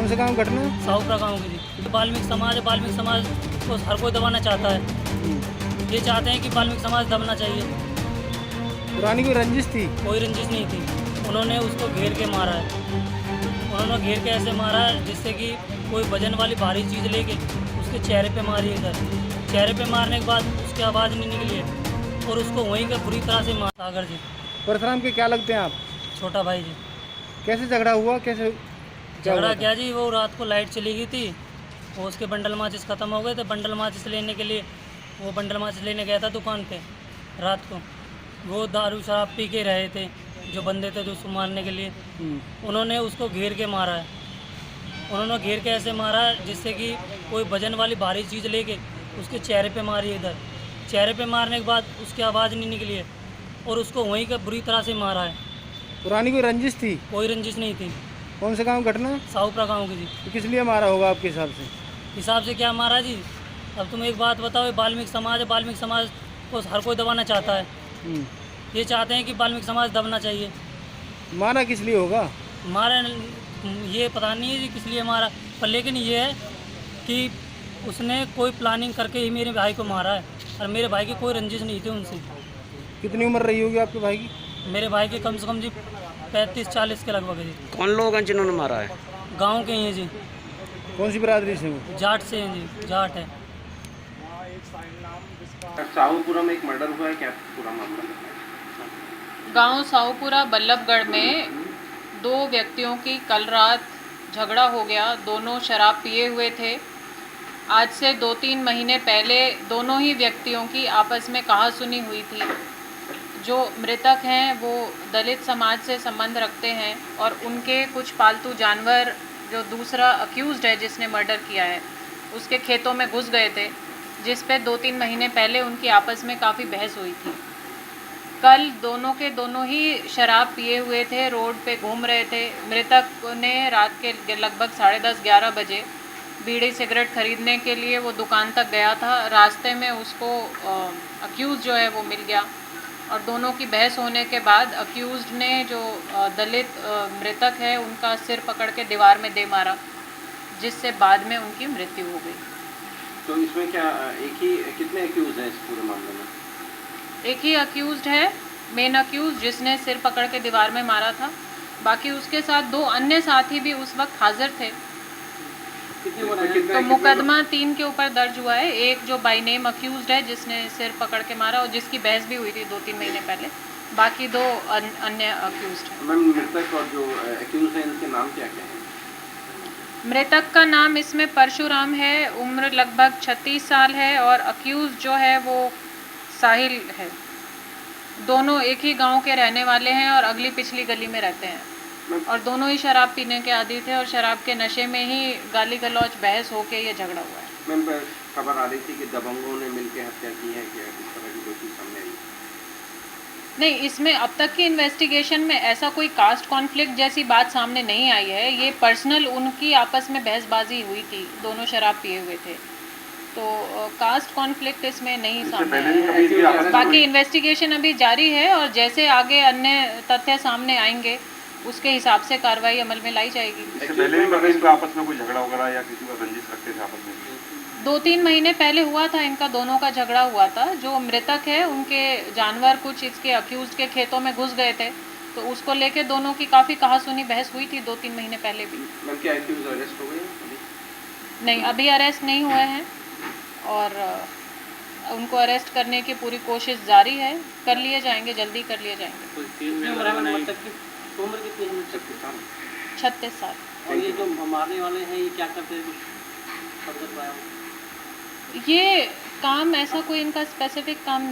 कौन से गांव घटना? साहूपुरा गाँव की जी। वाल्मीकि समाज है, वाल्मीकि समाज को हर कोई दबाना चाहता है। ये चाहते हैं कि वाल्मीकि समाज दबना चाहिए। पुरानी कोई रंजिश थी? कोई रंजिश नहीं थी। उन्होंने उसको घेर के मारा है। उन्होंने घेर के ऐसे मारा है जिससे कि कोई वजन वाली भारी चीज़ लेके उसके चेहरे पे मारी है इधर। चेहरे पे मारने के बाद उसकी आवाज़ नहीं निकली है और उसको वहीं का बुरी तरह से मारा। सागर जी। परशुराम के क्या लगते हैं आप? छोटा भाई जी। कैसे झगड़ा हुआ? कैसे झगड़ा क्या जी, वो रात को लाइट चली गई थी, वो उसके बंडल माचिस ख़त्म हो गए थे। बंडल माचिस लेने के लिए वो बंडल माचिस लेने गया था दुकान पे रात को। वो दारू शराब पी के रहे थे जो बंदे थे जो उसको मारने के लिए। उन्होंने उसको घेर के मारा है। उन्होंने घेर के ऐसे मारा है जिससे कि कोई वजन वाली भारी चीज़ लेके उसके चेहरे पे मारी है इधर। चेहरे पे मारने के बाद उसकी आवाज़ नहीं निकली है और उसको वहीं का बुरी तरह से मारा है। पुरानी कोई रंजिश थी? कोई रंजिश नहीं थी। कौन से गांव घटना? साहूपुरा गाँव की जी। तो किस लिए मारा होगा आपके हिसाब से? हिसाब से क्या मारा जी? अब तुम एक बात बताओ, वाल्मीकि समाज है, वाल्मीकि समाज को हर कोई दबाना चाहता है। ये चाहते हैं कि वाल्मीकि समाज दबना चाहिए। मारा किस लिए होगा? मारा ये पता नहीं है जी किस लिए मारा, पर लेकिन ये है कि उसने कोई प्लानिंग करके ही मेरे भाई को मारा है और मेरे भाई की कोई रंजिश नहीं थी उनसे। कितनी उम्र रही होगी आपके भाई की? मेरे भाई के कम से कम जी 35-40 के लगभग है जी। कौन लोग हैं जिन्होंने मारा है? गांव के ही हैं जी। कौन सी बिरादरी से वो? जाट से हैं जी, जाट है। साहूपुरा में एक मर्डर हुआ है, क्या पूरा मामला? गांव साहूपुरा बल्लभगढ़ में दो व्यक्तियों की कल रात झगड़ा हो गया। दोनों शराब पिए हुए थे। आज से 2-3 महीने पहले दोनों ही व्यक्तियों की आपस में कहासुनी हुई थी। जो मृतक हैं वो दलित समाज से संबंध रखते हैं और उनके कुछ पालतू जानवर, जो दूसरा अक्यूज़्ड है जिसने मर्डर किया है, उसके खेतों में घुस गए थे, जिस पे 2-3 महीने पहले उनकी आपस में काफ़ी बहस हुई थी। कल दोनों के दोनों ही शराब पिए हुए थे, रोड पे घूम रहे थे। मृतक ने रात के लगभग 10:30-11 बजे बीड़ी सिगरेट खरीदने के लिए वो दुकान तक गया था। रास्ते में उसको अक्यूज़ जो है वो मिल गया और दोनों की बहस होने के बाद अक्यूज़्ड ने जो दलित मृतक है उनका सिर पकड़ के दीवार में दे मारा, जिससे बाद में उनकी मृत्यु हो गई। तो इसमें क्या एक ही कितने अक्यूज हैं इस पूरे मामले में? एक ही अक्यूज़्ड है, मेन अक्यूज़, जिसने सिर पकड़ के दीवार में मारा था। बाकी उसके साथ 2 अन्य साथी भी उस वक्त हाजिर थे। तो मुकदमा 3 के ऊपर दर्ज हुआ है। एक जो बाय नेम अक्यूज़्ड है जिसने सिर पकड़ के मारा और जिसकी बहस भी हुई थी 2-3 महीने पहले। बाकी 2 अन्य अक्यूज़्ड हैं। मैम, मृतक और जो अक्यूज हैं इनके नाम क्या क्या हैं? मृतक का नाम इसमें परशुराम है, उम्र लगभग 36 साल है, और अक्यूज़ जो है वो साहिल है। दोनों एक ही गांव के रहने वाले हैं और अगली पिछली गली में रहते हैं और दोनों ही शराब पीने के आदी थे और शराब के नशे में ही गाली गलौज बहस होके ये झगड़ा हुआ है। मैम, खबर आ रही थी कि दबंगों ने मिलकर हत्या की है, क्या किस तरह की कोई चीज़ सामने आई? नहीं, इसमें अब तक की इन्वेस्टिगेशन में ऐसा कोई कास्ट कॉन्फ्लिक्ट जैसी बात सामने नहीं आई है। ये पर्सनल उनकी आपस में बहसबाजी हुई थी, दोनों शराब पिए हुए थे, तो कास्ट कॉन्फ्लिक्ट इसमें नहीं सामने आया है। बाकी इन्वेस्टिगेशन अभी जारी है और जैसे आगे अन्य तथ्य सामने आएंगे उसके हिसाब से कार्रवाई अमल में लाई जाएगी। इससे पहले भी इनका आपस में कोई झगड़ा वगैरह या किसी का रंजिश रखते थे आपस में? 2-3 महीने पहले हुआ था, इनका दोनों का झगड़ा हुआ था। जो मृतक है उनके जानवर कुछ इसके अक्यूज़्ड के खेतों में घुस गए थे, तो उसको लेके दोनों की काफ़ी कहासुनी बहस हुई थी 2-3 महीने पहले भी। मैम, क्या अक्यूज अरेस्ट हो गए अभी? नहीं, अभी अरेस्ट नहीं हुए हैं और उनको अरेस्ट करने की पूरी कोशिश जारी है। कर लिए जाएंगे, जल्दी कर लिए जाएंगे। 36 साल। और ये जो मारने वाले हैं ये क्या करते हैं? ये काम ऐसा कोई इनका स्पेसिफिक काम